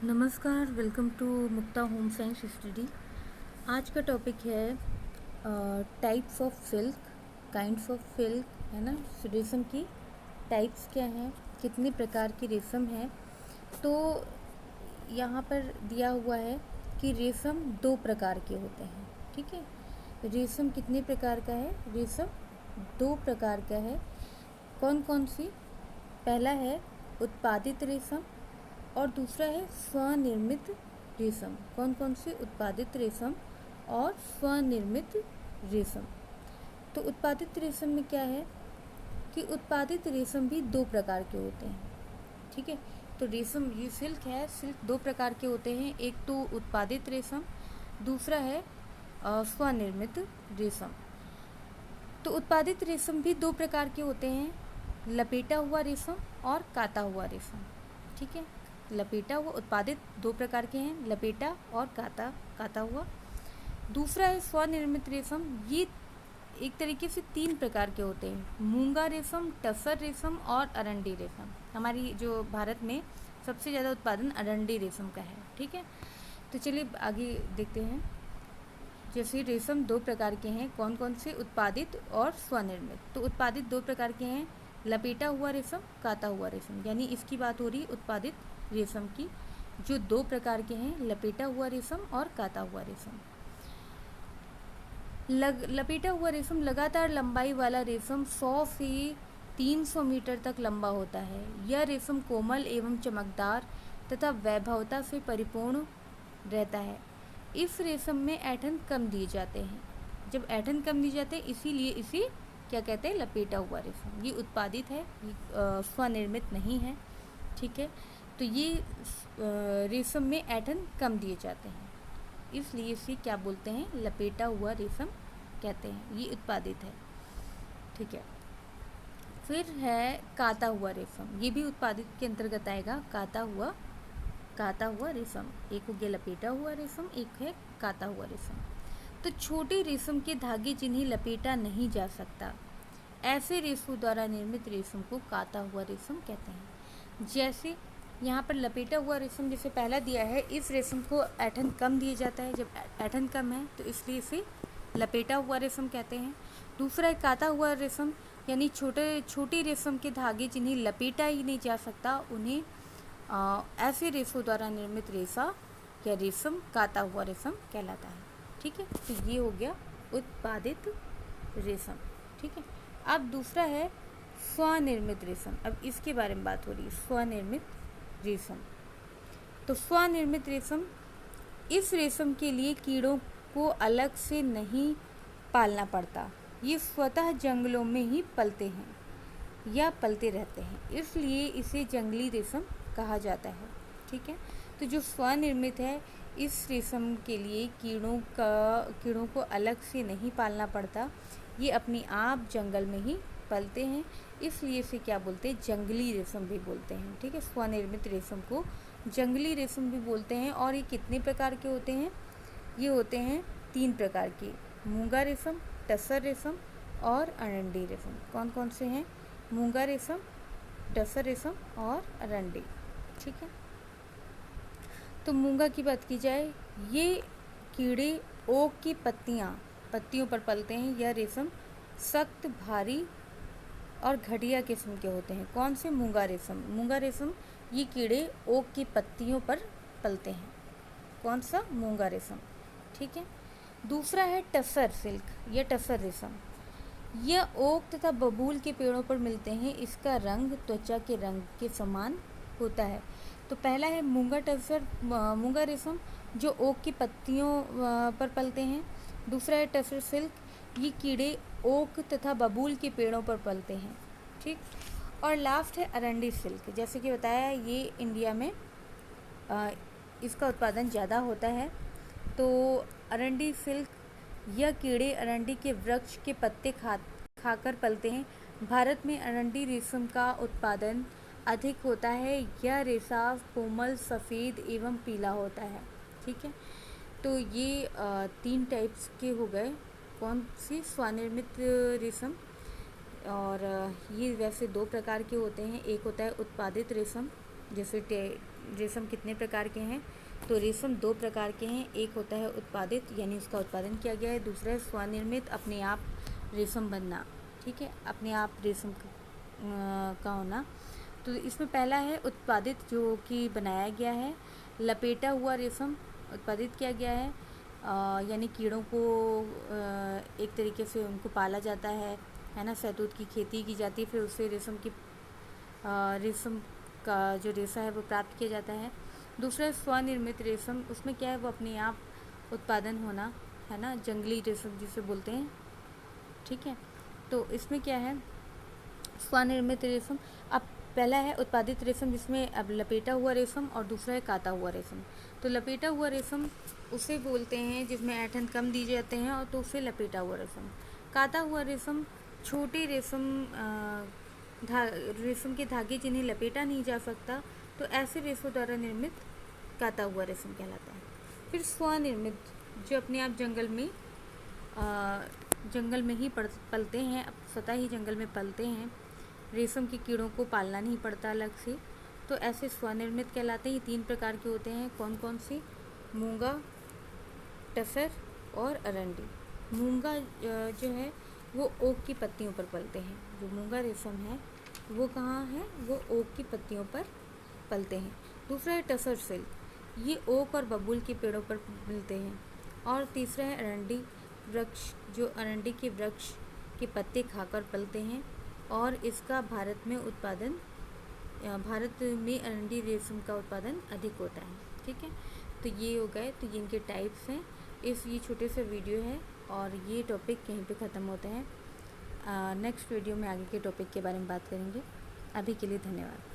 नमस्कार, welcome to Mukta home science study. आज का टॉपिक है types of silk, kinds of silk, है ना। रेशम की टाइप्स क्या हैं, कितने प्रकार की रेशम है। तो यहाँ पर दिया हुआ है कि रेशम दो प्रकार के होते हैं। ठीक है, रेशम कितने प्रकार का है? रेशम दो प्रकार का है। कौन कौन सी? पहला है उत्पादित रेशम और दूसरा है स्वनिर्मित रेशम। कौन कौन से? उत्पादित रेशम और स्वनिर्मित रेशम। तो उत्पादित रेशम में क्या है कि उत्पादित रेशम भी दो प्रकार के होते हैं। ठीक है, तो रेशम, ये सिल्क है, सिल्क दो प्रकार के होते हैं। एक तो उत्पादित रेशम, दूसरा है स्वनिर्मित रेशम। तो उत्पादित रेशम भी दो प्रकार के होते हैं, लपेटा हुआ रेशम और काता हुआ रेशम। ठीक है, लपेटा हुआ, उत्पादित दो प्रकार के हैं, लपेटा और काता हुआ। दूसरा है स्वनिर्मित रेशम। ये एक तरीके से तीन प्रकार के होते हैं, मूंगा रेशम, टसर रेशम और अरंडी रेशम। हमारी जो भारत में सबसे ज़्यादा उत्पादन अरंडी रेशम का है। ठीक है, तो चलिए आगे देखते हैं। जैसे रेशम दो प्रकार के हैं, कौन कौन से? उत्पादित और स्वनिर्मित। तो उत्पादित दो प्रकार के हैं, लपेटा हुआ रेशम, काता हुआ रेशम। यानी इसकी बात हो रही है उत्पादित रेशम की, जो दो प्रकार के हैं, लपेटा हुआ रेशम और काता हुआ रेशम। लपेटा हुआ रेशम लगातार लंबाई वाला रेशम 100 से 300 मीटर तक लंबा होता है। यह रेशम कोमल एवं चमकदार तथा वैभवता से परिपूर्ण रहता है। इस रेशम में ऐंठन कम दिए जाते हैं। जब ऐंठन कम दिए जाते हैं, इसीलिए इसे क्या कहते हैं? लपेटा हुआ रेशम। ये उत्पादित है, ये स्वनिर्मित नहीं है। ठीक है, तो ये रेशम में ऐंठन कम दिए जाते हैं, इसलिए इसे क्या बोलते हैं? लपेटा हुआ रेशम कहते हैं। ये उत्पादित है। ठीक है, फिर है काता हुआ रेशम। ये भी उत्पादित के अंतर्गत आएगा। काता हुआ रेशम, एक हो गया लपेटा हुआ रेशम, एक है काता हुआ रेशम। तो छोटे रेशम के धागे जिन्हें लपेटा नहीं जा सकता, ऐसे रेशों द्वारा निर्मित रेशम को काता हुआ रेशम कहते हैं। जैसे यहाँ पर लपेटा हुआ रेशम जैसे पहला दिया है, इस रेशम को ऐंठन कम दिया जाता है। जब ऐंठन कम है तो इसलिए इसे लपेटा हुआ रेशम कहते हैं। दूसरा है काता हुआ रेशम, यानी छोटी रेशम के धागे जिन्हें लपेटा ही नहीं जा सकता, उन्हें ऐसे रेशों द्वारा निर्मित रेशा या रेशम काता हुआ रेशम कहलाता है। ठीक है, तो ये हो गया उत्पादित रेशम। ठीक है, अब दूसरा है स्वनिर्मित रेशम। अब इसके बारे में बात हो रही है, स्वनिर्मित रेशम। तो स्वनिर्मित रेशम, इस रेशम के लिए कीड़ों को अलग से नहीं पालना पड़ता। ये स्वतः जंगलों में ही पलते हैं या पलते रहते हैं, इसलिए इसे जंगली रेशम कहा जाता है। ठीक है, तो जो स्वनिर्मित है, इस रेशम के लिए कीड़ों को अलग से नहीं पालना पड़ता। ये अपने आप जंगल में ही पलते हैं, इसलिए इसे क्या बोलते हैं? जंगली रेशम भी बोलते हैं। ठीक है, स्वनिर्मित रेशम को जंगली रेशम भी बोलते हैं। और ये कितने प्रकार के होते हैं? ये होते हैं तीन प्रकार के, मूंगा रेशम, टसर रेशम और अरंडी रेशम। कौन कौन से हैं? मूंगा रेशम, टसर रेशम और अरंडी। ठीक है, तो मूंगा की बात की जाए, ये कीड़े ओक की पत्तियों पर पलते हैं। यह रेशम सख्त, भारी और घटिया किस्म के होते हैं। कौन से? मूंगा रेशम, ये कीड़े ओक की पत्तियों पर पलते हैं। कौन सा? मूंगा रेशम। ठीक है, दूसरा है टसर सिल्क या टसर रेशम। यह ओक तथा बबूल के पेड़ों पर मिलते हैं। इसका रंग त्वचा के रंग के समान होता है। तो पहला है मूंगा रेशम, जो ओक की पत्तियों पर पलते हैं। दूसरा है टसर सिल्क, ये कीड़े ओक तथा बबूल के पेड़ों पर पलते हैं। ठीक, और लास्ट है अरंडी सिल्क। जैसे कि बताया, ये इंडिया में इसका उत्पादन ज़्यादा होता है। तो अरंडी सिल्क, यह कीड़े अरंडी के वृक्ष के पत्ते खाकर पलते हैं। भारत में अरंडी रेशम का उत्पादन अधिक होता है। यह रेशा कोमल, सफ़ेद एवं पीला होता है। ठीक है, तो ये तीन टाइप्स के हो गए। कौन सी? स्वनिर्मित रेशम। और ये वैसे दो प्रकार के होते हैं, एक होता है उत्पादित रेशम जैसे रेशम कितने प्रकार के हैं, तो रेशम 2 प्रकार के हैं। एक होता है उत्पादित, यानी उसका उत्पादन किया गया है। दूसरा है स्वनिर्मित, अपने आप रेशम बनना, ठीक है, अपने आप रेशम का होना। तो इसमें पहला है उत्पादित, जो कि बनाया गया है। लपेटा हुआ रेशम उत्पादित किया गया है, यानी कीड़ों को एक तरीके से उनको पाला जाता है ना, शहतूत की खेती की जाती है, फिर उससे रेशम का जो रेशा है वो प्राप्त किया जाता है। दूसरा है स्वनिर्मित रेशम, उसमें क्या है, वो अपने आप उत्पादन होना, है ना, जंगली रेशम जिसे बोलते हैं, ठीक है। तो इसमें क्या है, स्वनिर्मित रेशम। अब पहला है उत्पादित रेशम, जिसमें अब लपेटा हुआ रेशम, और दूसरा है काता हुआ रेशम। तो लपेटा हुआ रेशम उसे बोलते हैं जिसमें ऐंठन कम दी जाते हैं, और तो उसे लपेटा हुआ रेशम। काता हुआ रेशम छोटे रेशम के धागे जिन्हें लपेटा नहीं जा सकता, तो ऐसे रेशों द्वारा निर्मित काता हुआ रेशम कहलाता है। फिर स्वनिर्मित, जो अपने आप जंगल में ही पलते हैं, स्वतः ही जंगल में पलते हैं, रेशम के कीड़ों को पालना नहीं पड़ता अलग से, तो ऐसे स्वनिर्मित कहलाते हैं। ये 3 प्रकार के होते हैं। कौन कौन से? मूंगा, टसर और अरंडी। मूंगा जो है वो ओक की पत्तियों पर पलते हैं। जो मूंगा रेशम है वो कहाँ है, वो ओक की पत्तियों पर पलते हैं। दूसरा है टसर सिल्क, ये ओक और बबूल के पेड़ों पर मिलते हैं। और तीसरा है अरंडी वृक्ष, जो अरंडी के वृक्ष के पत्ते खाकर पलते हैं, और इसका भारत में अरंडी रेशम का उत्पादन अधिक होता है, ठीक है। तो ये हो गए, तो ये इनके टाइप्स हैं। ये छोटे से वीडियो है, और ये टॉपिक यहीं पे ख़त्म होता है। नेक्स्ट वीडियो में आगे के टॉपिक के बारे में बात करेंगे। अभी के लिए धन्यवाद।